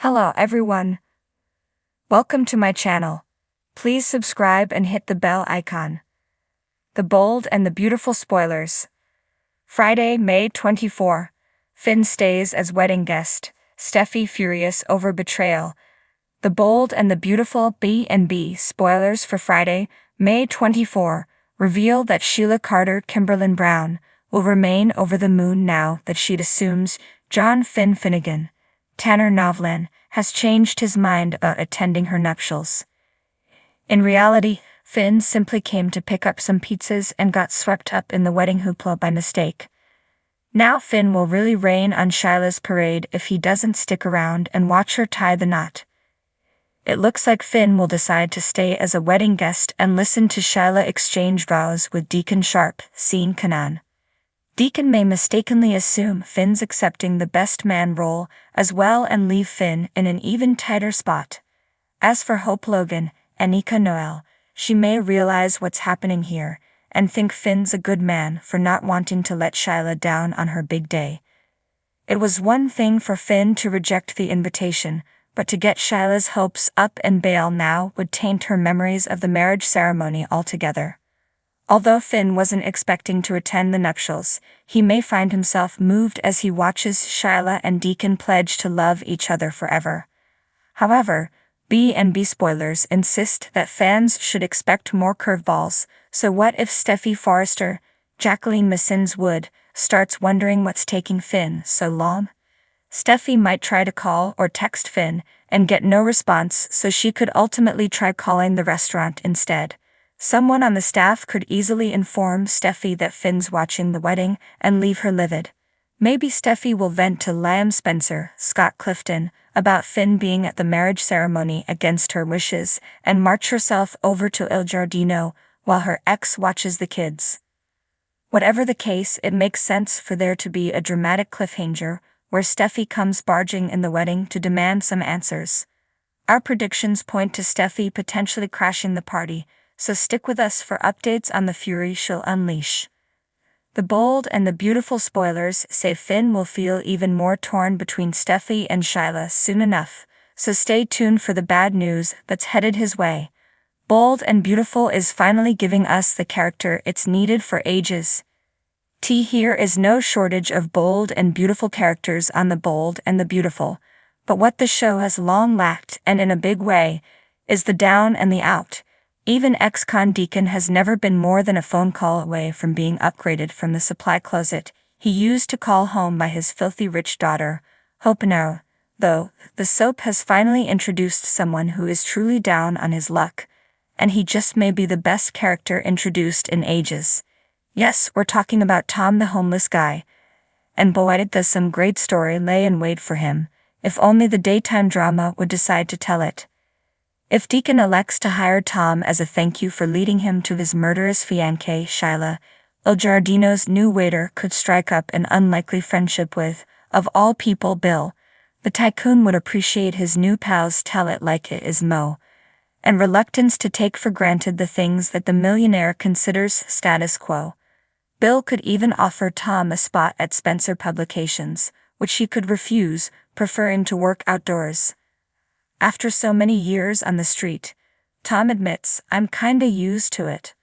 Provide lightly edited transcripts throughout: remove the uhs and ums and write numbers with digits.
Hello everyone. Welcome to my channel. Please subscribe and hit the bell icon. The Bold and the Beautiful spoilers. Friday, May 24. Finn stays as wedding guest. Steffy furious over betrayal. The Bold and the Beautiful B&B spoilers for Friday, May 24, reveal that Sheila Carter Kimberlin Brown will remain over the moon now that she'd assumes John Finn Finnegan, Tanner Novlan, has changed his mind about attending her nuptials. In reality, Finn simply came to pick up some pizzas and got swept up in the wedding hoopla by mistake. Now Finn will really rain on Sheila's parade if he doesn't stick around and watch her tie the knot. It looks like Finn will decide to stay as a wedding guest and listen to Sheila exchange vows with Deacon Sharp, seen Kanan. Deacon may mistakenly assume Finn's accepting the best man role as well and leave Finn in an even tighter spot. As for Hope Logan, Anika Noel, she may realize what's happening here and think Finn's a good man for not wanting to let Sheila down on her big day. It was one thing for Finn to reject the invitation, but to get Sheila's hopes up and bail now would taint her memories of the marriage ceremony altogether. Although Finn wasn't expecting to attend the nuptials, he may find himself moved as he watches Sheila and Deacon pledge to love each other forever. However, B&B spoilers insist that fans should expect more curveballs, so what if Steffy Forrester, Jacqueline Missins Wood, starts wondering what's taking Finn so long? Steffy might try to call or text Finn and get no response, so she could ultimately try calling the restaurant instead. Someone on the staff could easily inform Steffy that Finn's watching the wedding and leave her livid. Maybe Steffy will vent to Liam Spencer, Scott Clifton, about Finn being at the marriage ceremony against her wishes and march herself over to Il Giardino while her ex watches the kids. Whatever the case, it makes sense for there to be a dramatic cliffhanger where Steffy comes barging in the wedding to demand some answers. Our predictions point to Steffy potentially crashing the party, so stick with us for updates on the fury she'll unleash. The Bold and the Beautiful spoilers say Finn will feel even more torn between Steffy and Sheila soon enough, so stay tuned for the bad news that's headed his way. Bold and Beautiful is finally giving us the character it's needed for ages. Here is no shortage of bold and beautiful characters on The Bold and the Beautiful, but what the show has long lacked, and in a big way, is the down and the out. Even ex-con Deacon has never been more than a phone call away from being upgraded from the supply closet he used to call home by his filthy rich daughter, Hope Now. Though, the soap has finally introduced someone who is truly down on his luck, and he just may be the best character introduced in ages. Yes, we're talking about Tom the homeless guy. And boy, does some great story lay in wait for him, if only the daytime drama would decide to tell it. If Deacon elects to hire Tom as a thank you for leading him to his murderous fiancée Sheila, Il Giardino's new waiter could strike up an unlikely friendship with, of all people, Bill. The tycoon would appreciate his new pal's tell it like it is Mo, and reluctance to take for granted the things that the millionaire considers status quo. Bill could even offer Tom a spot at Spencer Publications, which he could refuse, preferring to work outdoors. After so many years on the street, Tom admits, I'm kinda used to it.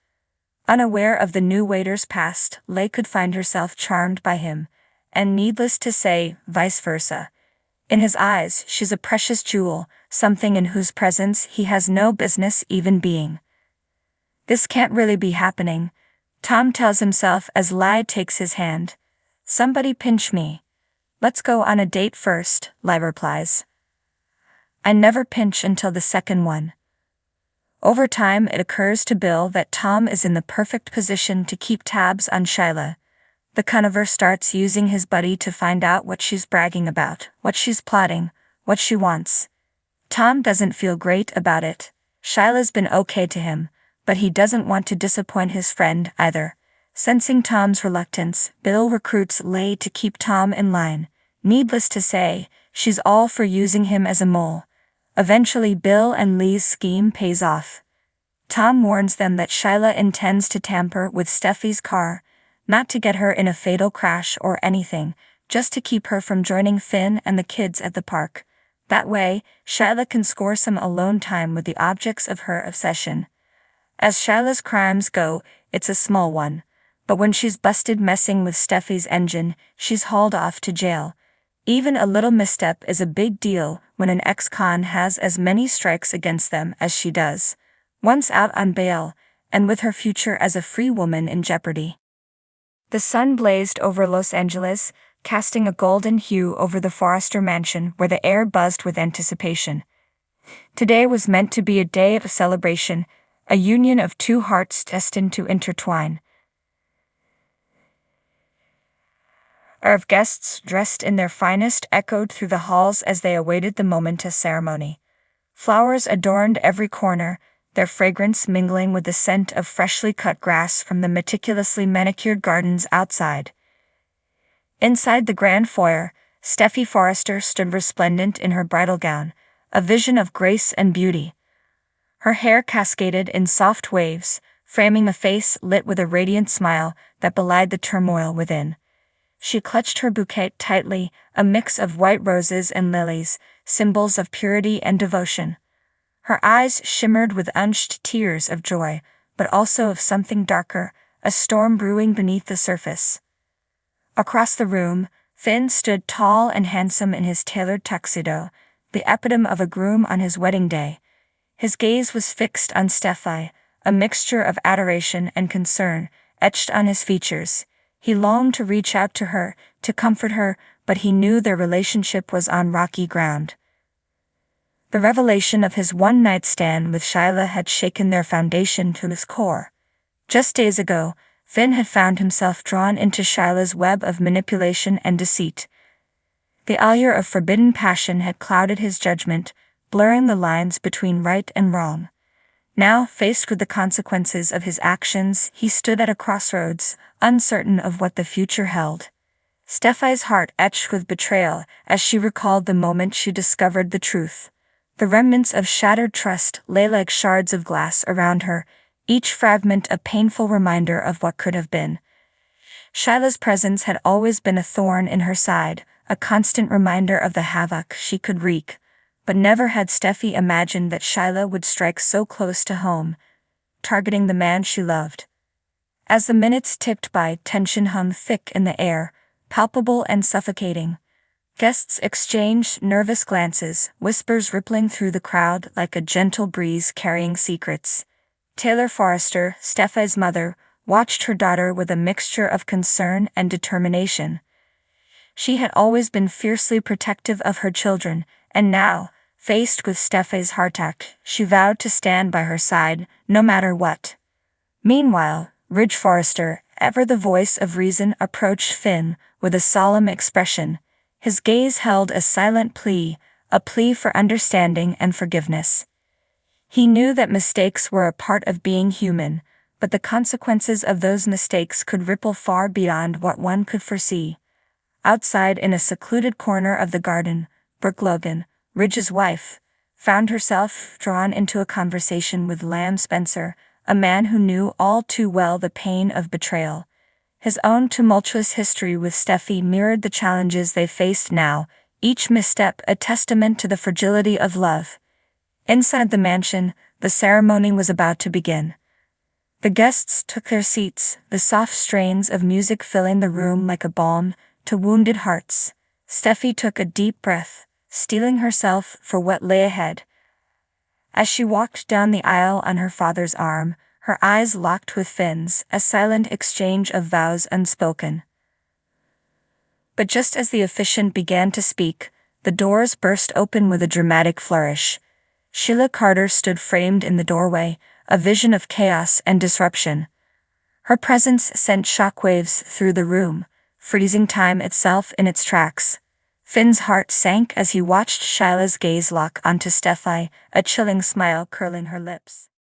Unaware of the new waiter's past, Leigh could find herself charmed by him, and needless to say, vice versa. In his eyes, she's a precious jewel, something in whose presence he has no business even being. This can't really be happening, Tom tells himself as Leigh takes his hand. Somebody pinch me. Let's go on a date first, Leigh replies. I never pinch until the second one. Over time, it occurs to Bill that Tom is in the perfect position to keep tabs on Sheila. The Conover starts using his buddy to find out what she's bragging about, what she's plotting, what she wants. Tom doesn't feel great about it. Sheila's been okay to him, but he doesn't want to disappoint his friend either. Sensing Tom's reluctance, Bill recruits Leigh to keep Tom in line. Needless to say, she's all for using him as a mole. Eventually, Bill and Leigh's scheme pays off. Tom warns them that Sheila intends to tamper with Steffy's car, not to get her in a fatal crash or anything, just to keep her from joining Finn and the kids at the park. That way, Shyla can score some alone time with the objects of her obsession. As Shyla's crimes go, it's a small one. But when she's busted messing with Steffi's engine, she's hauled off to jail. Even a little misstep is a big deal when an ex-con has as many strikes against them as she does. Once out on bail, and with her future as a free woman in jeopardy. The sun blazed over Los Angeles, casting a golden hue over the Forrester mansion where the air buzzed with anticipation. Today was meant to be a day of celebration, a union of two hearts destined to intertwine. Of guests dressed in their finest echoed through the halls as they awaited the momentous ceremony. Flowers adorned every corner, their fragrance mingling with the scent of freshly cut grass from the meticulously manicured gardens outside. Inside the grand foyer, Steffi Forrester stood resplendent in her bridal gown, a vision of grace and beauty. Her hair cascaded in soft waves, framing a face lit with a radiant smile that belied the turmoil within. She clutched her bouquet tightly, a mix of white roses and lilies, symbols of purity and devotion. Her eyes shimmered with unshed tears of joy, but also of something darker, a storm brewing beneath the surface. Across the room, Finn stood tall and handsome in his tailored tuxedo, the epitome of a groom on his wedding day. His gaze was fixed on Steffi, a mixture of adoration and concern etched on his features. He longed to reach out to her, to comfort her, but he knew their relationship was on rocky ground. The revelation of his one-night stand with Shyla had shaken their foundation to its core. Just days ago, Finn had found himself drawn into Shyla's web of manipulation and deceit. The allure of forbidden passion had clouded his judgment, blurring the lines between right and wrong. Now, faced with the consequences of his actions, he stood at a crossroads, uncertain of what the future held. Steffi's heart etched with betrayal as she recalled the moment she discovered the truth. The remnants of shattered trust lay like shards of glass around her, each fragment a painful reminder of what could have been. Shyla's presence had always been a thorn in her side, a constant reminder of the havoc she could wreak. But never had Steffi imagined that Shyla would strike so close to home, targeting the man she loved. As the minutes ticked by, tension hung thick in the air, palpable and suffocating. Guests exchanged nervous glances, whispers rippling through the crowd like a gentle breeze carrying secrets. Taylor Forrester, Steffi's mother, watched her daughter with a mixture of concern and determination. She had always been fiercely protective of her children, and now, faced with Steffi's heart attack, she vowed to stand by her side, no matter what. Meanwhile, Ridge Forrester, ever the voice of reason, approached Finn with a solemn expression. His gaze held a silent plea, a plea for understanding and forgiveness. He knew that mistakes were a part of being human, but the consequences of those mistakes could ripple far beyond what one could foresee. Outside in a secluded corner of the garden, Brooke Logan, Ridge's wife, found herself drawn into a conversation with Lamb Spencer, a man who knew all too well the pain of betrayal. His own tumultuous history with Steffi mirrored the challenges they faced now, each misstep a testament to the fragility of love. Inside the mansion, the ceremony was about to begin. The guests took their seats, the soft strains of music filling the room like a balm to wounded hearts. Steffi took a deep breath, steeling herself for what lay ahead. As she walked down the aisle on her father's arm, her eyes locked with Finn's, a silent exchange of vows unspoken. But just as the officiant began to speak, the doors burst open with a dramatic flourish. Sheila Carter stood framed in the doorway, a vision of chaos and disruption. Her presence sent shockwaves through the room, freezing time itself in its tracks. Finn's heart sank as he watched Shyla's gaze lock onto Steffi, a chilling smile curling her lips.